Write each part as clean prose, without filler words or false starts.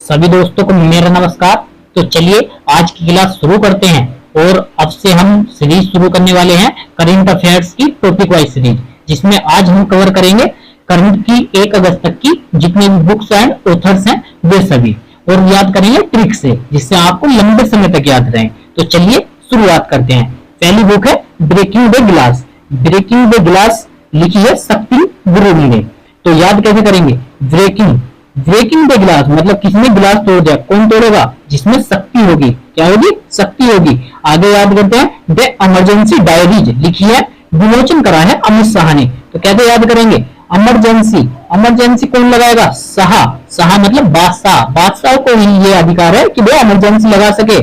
सभी दोस्तों को मेरा नमस्कार। तो चलिए आज की क्लास शुरू करते हैं और अब से हम सीरीज शुरू करने वाले हैं करंट अफेयर्स की टॉपिक वाइज सीरीज, जिसमें आज हम कवर करेंगे करंट की 1 अगस्त तक की जितने भी बुक्स एंड ऑथर्स हैं वे सभी, और याद करेंगे ट्रिक से, जिससे आपको लंबे समय तक याद रहे। तो चलिए शुरुआत करते हैं। पहली बुक है breaking the glass. Breaking the glass लिखी है शक्ति गुरुजी ने। तो याद कैसे करेंगे? ब्रेकिंग द ग्लास मतलब किसने गिलास तोड़ दिया? कौन तोड़ेगा? जिसमें शक्ति होगी। क्या होगी? शक्ति होगी। आगे याद करते हैं द इमरजेंसी डायरीज लिखी है, विमोचन करा है अमित शाह ने। तो कैसे याद करेंगे? इमरजेंसी कौन लगाएगा? शाह मतलब बादशाह को ही ये अधिकार है कि वो इमरजेंसी लगा सके।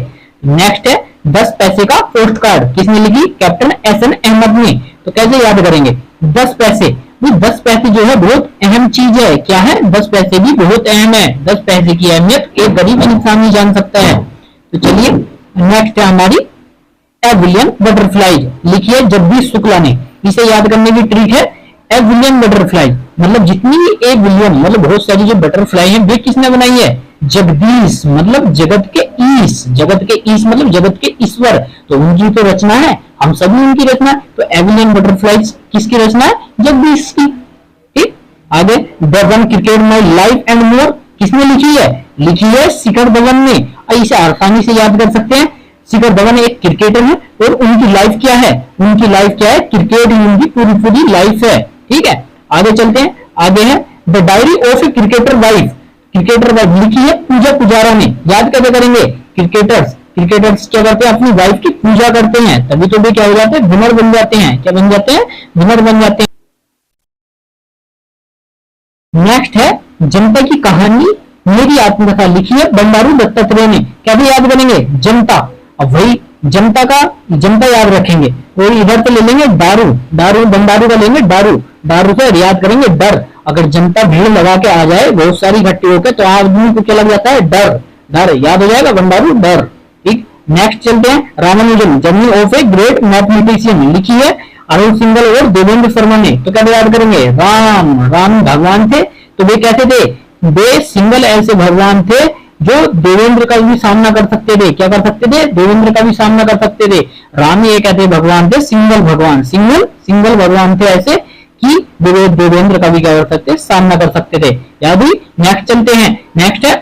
नेक्स्ट है 10 पैसे का पोस्ट कार्ड, किसने लिखी? कैप्टन एसएन अहमद ने। तो कैसे याद करेंगे? 10 पैसे, 10 पैसे जो है बहुत अहम चीज है। क्या है? 10 पैसे भी बहुत अहम है। 10 पैसे की अहमियत एक गरीब इंसान नहीं जान सकता है। तो चलिए नेक्स्ट है हमारी ए विलियम बटरफ्लाई लिखी है जगदीश शुक्ला ने। इसे याद करने की ट्रिक है ए विलियम बटरफ्लाई मतलब जितनी भी ए विलियम मतलब बहुत सारी जो बटरफ्लाई है वे किसने बनाई है? जगदीश मतलब जगत के ईश मतलब जगत के ईश्वर। तो उनकी तो रचना है, हम सभी उनकी रचना। तो एविलियन बटरफ्लाइज किसकी रचना है? जगदीश की। ठीक, आगे the one cricket my life and more किसने लिखी है? लिखी है शिखर धवन ने। इसे आसानी से याद कर सकते हैं। शिखर धवन एक क्रिकेटर है और उनकी लाइफ क्या है? क्रिकेट ही उनकी पूरी लाइफ है। ठीक है, आगे चलते हैं। आगे है the diary of a cricketer wife लिखी है पूजा पुजारा ने। याद कैसे करेंगे? क्रिकेटर्स क्या करते हैं? अपनी वाइफ की पूजा करते हैं, तभी तो वे क्या हो जाते हैं? विनर बन जाते हैं। क्या बन जाते हैं? विनर बन जाते हैं। नेक्स्ट है जनता की कहानी मेरी आत्मकथा लिखी है बंडारू दत्तात्रेय ने। क्या भी याद करेंगे? जनता। अब वही जनता याद रखेंगे और इधर तो ले लेंगे दारू बंडारू का लेंगे दारू से याद करेंगे डर। अगर जनता भीड़ लगा के आ जाए बहुत सारी इकट्ठी होकर तो आदमी को क्या लग जाता है? डर याद हो जाएगा बंडारू डर। ठीक, नेक्स्ट चलते हैं Ramanujan journey of a great mathematician लिखी है अरुण सिंघल और देवेंद्र शर्मा ने। तो क्या याद करेंगे? राम भगवान थे। तो वे कैसे थे? वे सिंगल ऐसे भगवान थे जो देवेंद्र का भी सामना कर सकते थे। क्या कर सकते थे? देवेंद्र का भी सामना कर सकते थे। राम ही एक ऐसे भगवान थे, सिंगल भगवान थे ऐसे कि देवेंद्र का भी क्या कर सकते? सामना कर सकते थे। याद हुई? नेक्स्ट चलते हैं। नेक्स्ट है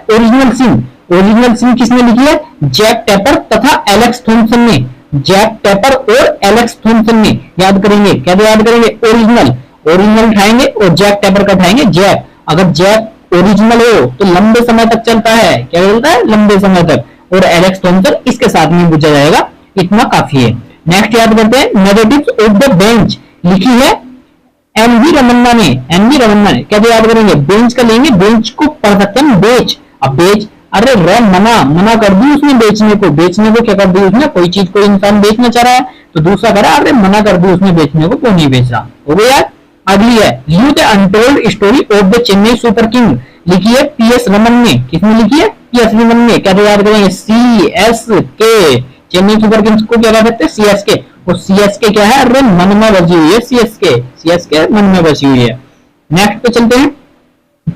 ओरिजिनल सिन किसने लिखी है? जैक टेपर तथा एलेक्स थॉम्सन ने। जैक टेपर और एलेक्स थॉम्सन ने। याद करेंगे? क्या याद करेंगे? ओरिजिनल उठाएंगे और जैक टेपर का उठाएंगे जैक। अगर जैक ओरिजिनल हो तो लंबे समय तक चलता है। क्या चलता है? लंबे समय तक। और एलेक्स थॉम्सन इसके साथ में बुझा जाएगा, इतना काफी है। नेक्स्ट याद करते हैं नेगेटिव्स ऑफ द बेंच लिखी है एनवी रमन्ना ने। क्या याद करेंगे? बेंच का लेंगे, बेंच को पढ़ सकते हैं बेच। अब बेच, अरे मना कर दी उसने बेचने को क्या कर दी उसने? कोई चीज कोई इंसान बेचना चाह रहा है तो दूसरा कह रहा है अरे मना कर दी उसने बेचने को, क्यों नहीं बेच रहा? हो गया यार। अगली है you the untold story of the Chennai super king लिखी है पीएस रमन ने। किसने लिखी है? पीएस रमन ने। क्या याद करेंगे? CSK चेन्नई सुपर किंग्स को क्या कहते हैं? CSK। और CSK क्या है? अरे मन में बसी हुई है CSK मन में बसी हुई है। नेक्स्ट पे चलते हैं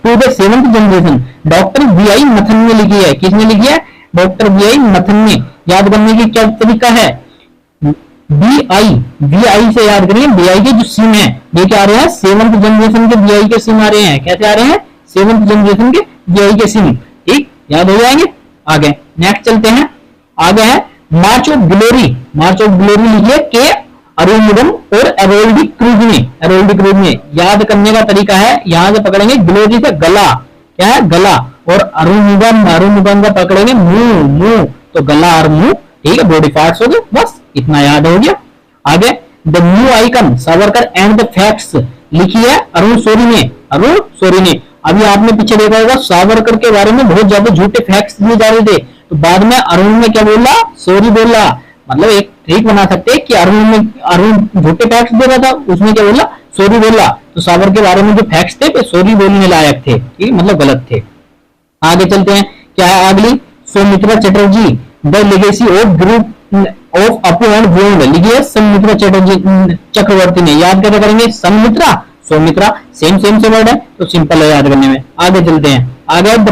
to the 7th generation doctor VI Mathan ने लिखी है। किसने लिखी है? डॉक्टर VI मथन ने। याद करने की क्या तरीका है? VI से याद करेंगे। VI के जो सिम है ये क्या आ रहे हैं? 7th जनरेशन के VI के सिम आ रहे हैं। कैसे आ रहे हैं? 7th जनरेशन के VI के सिम। ठीक, याद हो जाएंगे। आगे नेक्स्ट चलते हैं। आगे है मार्च ऑफ ग्लोरी लिखी है के अरुणिदम और एरोल्डी क्रूज ने। याद करने का तरीका है, यहां से पकड़ेंगे ग्लोरी से गला। क्या है? गला। और अरुणिदम का पकड़ेंगे मुंह। तो गला और मुंह। ठीक है, बॉडी पार्ट्स हो गए, बस इतना याद हो गया। आगे the new icon Savarkar and the facts लिखी है अरुण शोरी ने। अभी आपने पीछे देखा होगा सावरकर के बारे में बहुत ज्यादा झूठे फैक्ट्स दिए जा रहे थे, तो बाद में अरुण ने क्या बोला? सॉरी बोला। मतलब एक ट्रिक बना सकते हैं कि अरुण झूठे फैक्ट्स दे रहा था, उसने क्या बोला? सॉरी बोला। तो सावर के बारे में जो फैक्ट्स थे सॉरी बोलने लायक थे, ठीक, मतलब गलत थे। आगे चलते हैं। क्या है अगली? Soumitra Chatterjee the legacy of group of Apu and bond लिखी है सौमित्रा चक्रवर्ती ने। याद कैसे करेंगे? सौमित्रा सेम से वर्ड है तो सिंपल है याद करने में। आगे चलते हैं। आगे the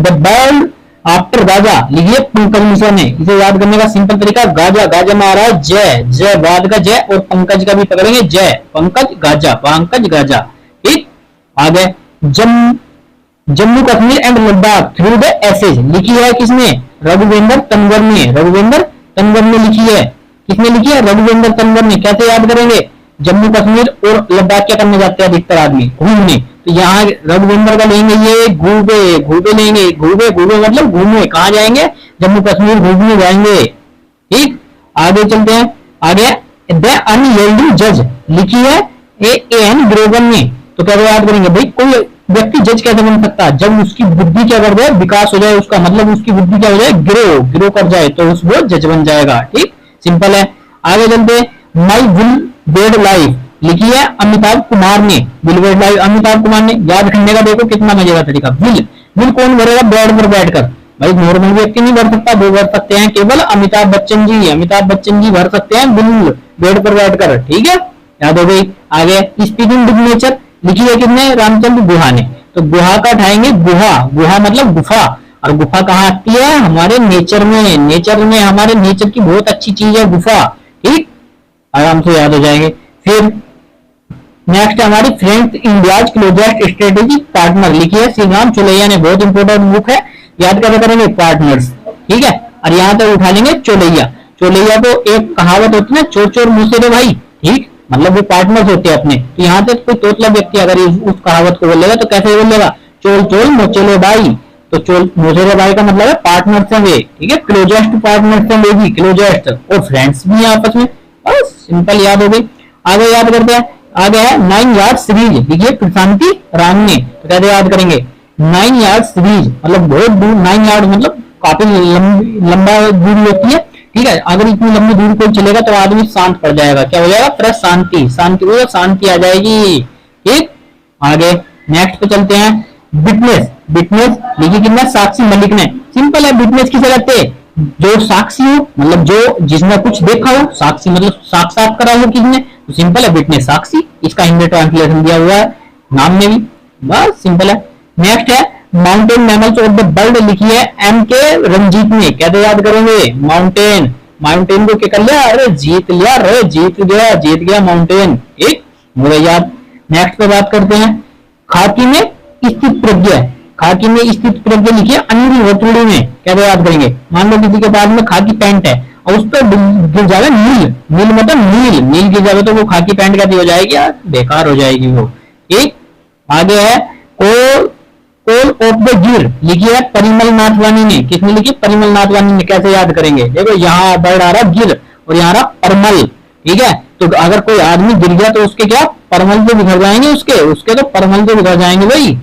the bird after Gaza, लिखिए पंकज मिश्रा ने। इसे याद करने का सिंपल तरीका, गाजा, गाजा में आ रहा है जय, जय बाद का जय, और पंकज का भी पकड़ेंगे जय, पंकज गाजा, पंकज गाजा। ठीक, आगे Jammu Kashmir and Ladakh through the essays, लिखी है किसने? रघुवेंद्र तंवर ने, रघुवेंद्र तंवर ने लिखी है। किसने लिखी है? रघुवेंद्र तंवर ने। कैसे याद करेंगे? जम्मू कश्मीर और लद्दाख क्या करने जाते हैं अधिकतर आदमी? घूमने। तो यहाँ रघुवेंद्र का लेंगे ये घूबे, घूबे लेंगे, घूबे, घूबे मतलब घूमने। कहाँ जाएंगे? जम्मू कश्मीर घूमने जाएंगे। ठीक, आगे चलते हैं। आगे द अनयील्डिंग जज, लिखी है एन ग्रोवन ने। तो कैसे याद करेंगे भाई? कोई व्यक्ति जज कैसे बन सकता है? जब उसकी बुद्धि क्या कर जाए? विकास हो जाए उसका, मतलब उसकी बुद्धि क्या हो जाए? ग्रो कर जाए, तो उस वो जज बन जाएगा। ठीक, सिंपल है। आगे चलते, माई विल बेड लाइफ, लिखी है अमिताभ कुमार ने। Will bed life Amitabh Kumar ने। याद करने का देखो कितना मजेदार तरीका। विल कौन भरेगा? बेड पर बैठकर। भाई नॉर्मल व्यक्ति नहीं भर सकता, वो भर सकते हैं केवल अमिताभ बच्चन जी। अमिताभ बच्चन जी भर सकते हैं विल बेड पर बैठकर। ठीक है, याद हो गई। आगे स्पीकिंग विद नेचर, लिखी है किसने? रामचंद्र गुहा ने। तो गुहा का उठाएंगे गुहा, गुहा मतलब गुफा, और गुफा कहाँ आती है? हमारे नेचर में। नेचर में हमारे नेचर की बहुत अच्छी चीज है गुफा। ठीक, आराम से याद हो जाएंगे। फिर नेक्स्ट हमारी friends India's closest strategic partner, लिखी है श्रीराम चोलैया ने। बहुत इंपॉर्टेंट बुक है, याद कैसे करेंगे? पार्टनर्स। ठीक है, और यहाँ तक उठा लेंगे चोलैया। चोलैया तो एक कहावत होती है ना, चोर चोर मुंह से रे भाई। ठीक, मतलब वो पार्टनर्स होते हैं अपने। तो यहाँ पे कोई तोतला व्यक्ति अगर उस कहावत को बोलेगा तो कैसे बोलेगा? चोल चोल मोचेले भाई। तो चोल मोचेले भाई का मतलब है पार्टनर्स हैं वे। ठीक है, क्लोजेस्ट पार्टनर्स हैं वे भी, क्लोजेस्ट, और फ्रेंड्स भी हैं आपस में। बस सिंपल याद हो गई। आगे याद करते हैं। आगे है 9 यार्ड सीरीज, देखिए प्रशांति राम ने। तो कैसे याद करेंगे? 9 यार्ड सीरीज मतलब बहुत दूर, 9 यार्ड मतलब काफी लंबा दूरी होती है। ठीक है, अगर इतनी लंबी दूरी कोई चलेगा तो आदमी शांत पड़ जाएगा। क्या हो जाएगा? प्रशांति, शांति हो, शांति आ जाएगी। ठीक, आगे नेक्स्ट पे चलते हैं। विटनेस, विटनेस लिखी किसने? साक्षी मलिक ने। सिंपल है, विटनेस किसे कहते हैं? जो साक्षी हो, मतलब जो जिसने कुछ देखा हो। साक्षी मतलब साक्षात करा हो किसने? तो सिंपल है, विटनेस साक्षी। इसका हिंदी ट्रांसलेशन दिया हुआ है नाम में भी। बस सिंपल है। नेक्स्ट है mountain mammals of the world, लिखी है एम के रंजीत ने। कैसे याद करेंगे? माउंटेन, माउंटेन को क्या कर लिया? अरे जीत लिया, अरे जीत गया माउंटेन। एक मुझे याद। नेक्स्ट पे बात करते हैं। खाकी में स्थित प्रज्ञा, खाकी में स्थित प्रज्ञा लिखी है अनिल रतुड़ी ने। कैसे याद करेंगे? मान लो किसी के पास में खाकी पैंट है और उस पर गिर जाएगा नील, नील मतलब नील, नील गिर जाएगा तो वो खाकी पैंट कैसी हो जाएगी यार? बेकार हो जाएगी वो। एक आगे है कोल ऑफ द गिर, लिखी है परिमल नाथवानी ने। किसने लिखी? परिमल नाथवानी ने। कैसे याद करेंगे? देखो यहाँ वर्ड आ रहा गिर और यहाँ रहा परमल। ठीक है, तो अगर कोई आदमी गिर गया तो उसके क्या? परमल से बिखर जाएंगे, उसके तो परमल से बिखर जाएंगे भाई।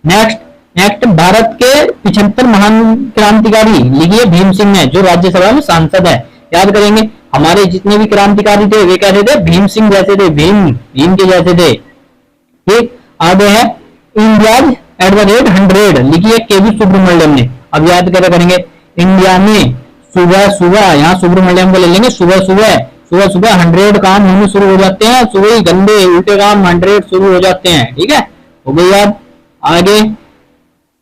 नेक्स्ट भारत के 75 महान क्रांतिकारी, लिखी है भीम सिंह ने, जो राज्यसभा में सांसद है। याद करेंगे हमारे जितने भी क्रांतिकारी थे वे कैसे थे? भीम सिंह जैसे थे, भीम के जैसे थे। ठीक, आगे है इंडियाज @100, लिखी है केवी सुब्रमण्यम ने। अब याद कैसे करेंगे? इंडिया में सुबह सुबह, यहाँ सुब्रमण्यम को ले लेंगे, सुबह सुबह 100 काम होने शुरू हो जाते हैं। सुबह ही गंदे उल्टे काम 100 शुरू हो जाते हैं। ठीक है, हो गई याद। आगे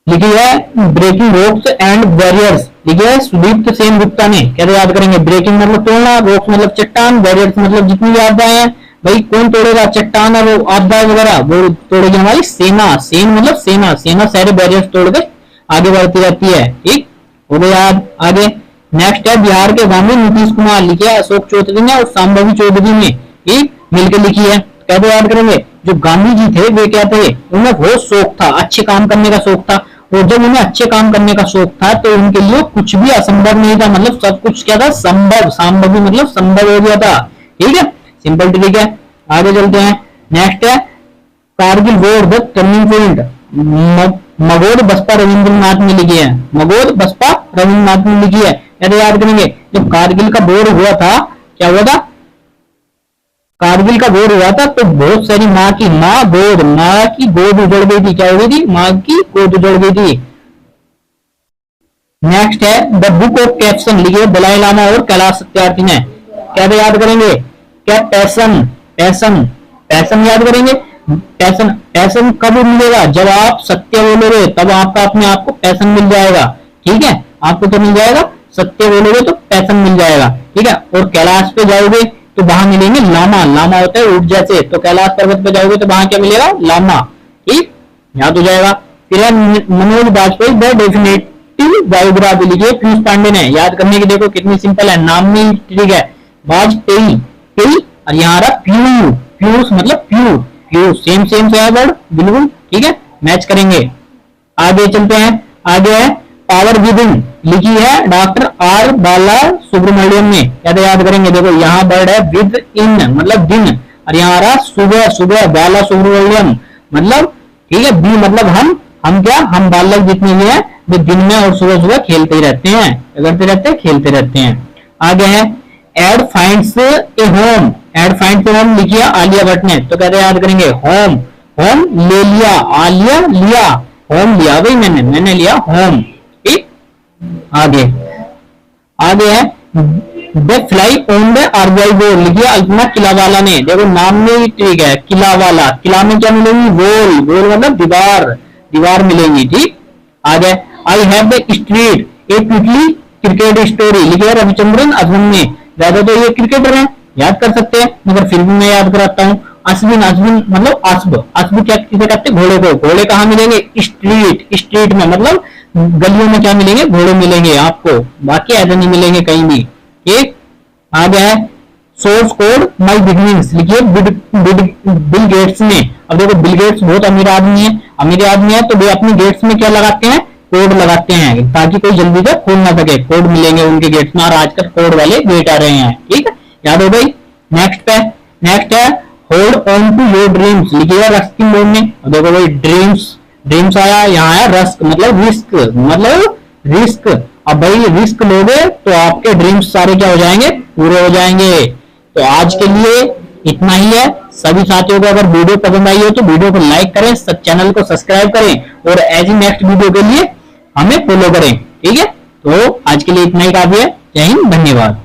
लिखी है ब्रेकिंग रोक्स एंड बैरियर्स, लिखी है सुदीप्त सेन गुप्ता ने। कैसे याद करेंगे? ब्रेकिंग मतलब तोड़ना, रोक्स मतलब चट्टान, बैरियर्स मतलब जितनी भी आपदाएं हैं भाई कौन तोड़ेगा? चट्टान और आपदाएं वगैरह वो तोड़ेगी हमारी सेना। सेन मतलब सेना, सेना सारे बैरियर्स तोड़ के आगे बढ़ती रहती है। ठीक, हो गया याद। आगे नेक्स्ट है बिहार के गांधी नीतीश कुमार, लिखी है अशोक चौधरी ने और सांभवी चौधरी ने। ठीक, मिलकर लिखी है। कैसे याद करेंगे? जो गांधी जी थे वे क्या थे? उन्हें बहुत शौक था, अच्छे काम करने का शौक था, और जब उन्हें अच्छे काम करने का शौक था तो उनके लिए कुछ भी असंभव नहीं था, मतलब सब कुछ क्या था? संभव, संभव मतलब संभव हो गया था। ठीक है, सिंपल ट्रिक है। आगे चलते हैं। नेक्स्ट है Kargil war the turning point, मगोद बसपा रविंद्रनाथ ने लिखी है। मगोद बसपा रविंद्रनाथ ने लिखी है। कैसे याद करेंगे? जब कारगिल का वॉर हुआ था, क्या हुआ था? कारगिल का वॉर हुआ था तो बहुत सारी माँ की गोद उजड़ गई थी। क्या हो गई थी? माँ की गोद उजड़ गई थी। नेक्स्ट है द बुक ऑफ कैप्शन, लिखी है दलाई लामा और कैलाश सत्यार्थी ने। कैसे याद करेंगे? क्या पैशन, पैशन याद करेंगे? पैशन पैशन कब मिलेगा? जब आप सत्य बोलोगे तब आपका अपने आप को पैशन मिल जाएगा। ठीक है, आपको तो मिल जाएगा, सत्य बोलोगे तो पैशन मिल जाएगा। ठीक है, और कैलाश पे जाओगे तो वहां मिलेंगे लामा। लामा होता है ऊंट जैसे, तो कैलाश पर्वत पे जाओगे तो वहां क्या मिलेगा? लामा। ठीक, याद हो जाएगा। फिर Manoj Bajpayee the definitive biography लिखिए पीयूष पांडे ने। याद करने की देखो कितनी सिंपल है, नाम में ही ठीक है। बाजपेयी पेई और यहाँ रहा प्यू, पीयूष मतलब प्यू, प्यू सेम सेम से है वर्ड बिल्कुल। ठीक है, मैच करेंगे। आगे चलते हैं, आगे है पावर विदिन, लिखी है डॉक्टर आर बाला सुब्रमण्यम ने। याद करेंगे, देखो यहाँ वर्ड है विद इन मतलब दिन, और यहाँ रहा सुबह, सुबह बाला सुब्रमण्यम मतलब ठीक है, बी मतलब हम क्या, हम बालक जितने भी हैं वे दिन में और सुबह सुबह खेलते ही रहते हैं, करते रहते हैं, खेलते रहते हैं। आगे है एड फाइंड्स ए होम, एड फाइंड्स ए होम लिखिए आलिया भट्ट ने। तो कहते याद करेंगे होम, होम ले लिया, आलिया लिया, होम लिया भाई मैंने लिया होम। ठीक, आगे आगे है the fly on the RBI board, लिखिए अल्पना किलावाला ने। देखो नाम में ही ठीक है, किलावाला, किला में क्या मिलेंगी? वॉल, वॉल मतलब दीवार, दीवार मिलेंगी। ठीक, आगे I have the street A quickly cricket story, लिखिए रविचंद्रन अश्विन ने। ज्यादा तो ये क्रिकेटर हैं, याद कर सकते हैं, मगर फिर भी मैं याद कराता हूँ। अश्विन, अश्विन मतलब अश्व, अश्व क्या किसे कहते हैं? घोड़े को। घोड़े कहाँ मिलेंगे? स्ट्रीट, स्ट्रीट में मतलब गलियों में क्या मिलेंगे? घोड़े मिलेंगे आपको, बाकी ऐसे नहीं मिलेंगे कहीं भी। ठीक, आगे है सोर्स कोड माई बिगनिंग्स, लिखिए बिल गेट्स ने। अब देखो बिल गेट्स बहुत अमीर आदमी है, अमीर आदमी है तो वे अपने गेट्स में क्या लगाते हैं? कोड लगाते हैं, ताकि कोई जल्दी से खोल ना सके। कोड मिलेंगे उनके गेट्स में, और आजकल कोड वाले गेट आ रहे हैं। ठीक है, याद हो गई। नेक्स्ट पे, नेक्स्ट है hold on to your dreams, लिखिएगा रस्क मोड में। देखो भाई ड्रीम्स, ड्रीम्स आया, यहाँ है रस्क मतलब रिस्क, मतलब रिस्क। अब भाई रिस्क लोगे तो आपके ड्रीम्स सारे क्या हो जाएंगे? पूरे हो जाएंगे। तो आज के लिए इतना ही है। सभी साथियों को अगर वीडियो पसंद आई हो तो वीडियो को लाइक करें, चैनल को सब्सक्राइब करें, और ऐसी नेक्स्ट वीडियो के लिए हमें फॉलो करें। ठीक है, तो आज के लिए इतना ही काफी है। जय हिंद, धन्यवाद।